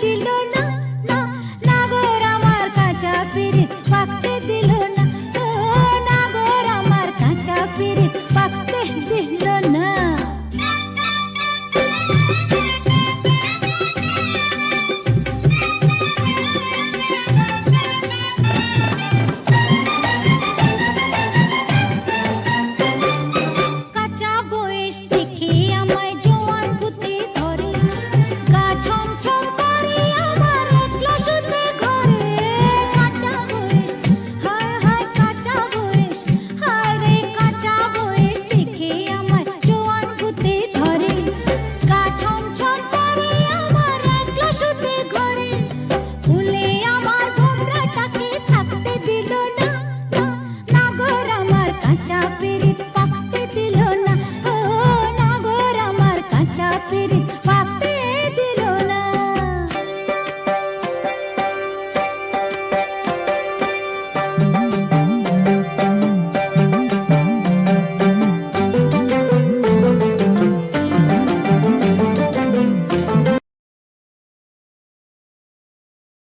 দিল না, না নাগর আমার কাঁচা পিরিত পাকতে দিল না, ও নাগর আমার কাঁচা পিরিত পাকতে দিল না। কাঁচা বয়স দেখে আমায় জোয়ান পুঁতে ধরে, গা ছমছম করে আমার একলা শুতে ঘরে। কাঁচা বয়স, হায় হায় কাঁচা বয়স, হায় রে কাঁচা বয়স দেখে আমায় জোয়ান পুঁতে ধরে, গা ছমছম করে আমার একলা শুতে ঘরে। ফুলে আমার ঘোমরাটাকে থাকতে দিল না, না নাগর আমার কাঁচা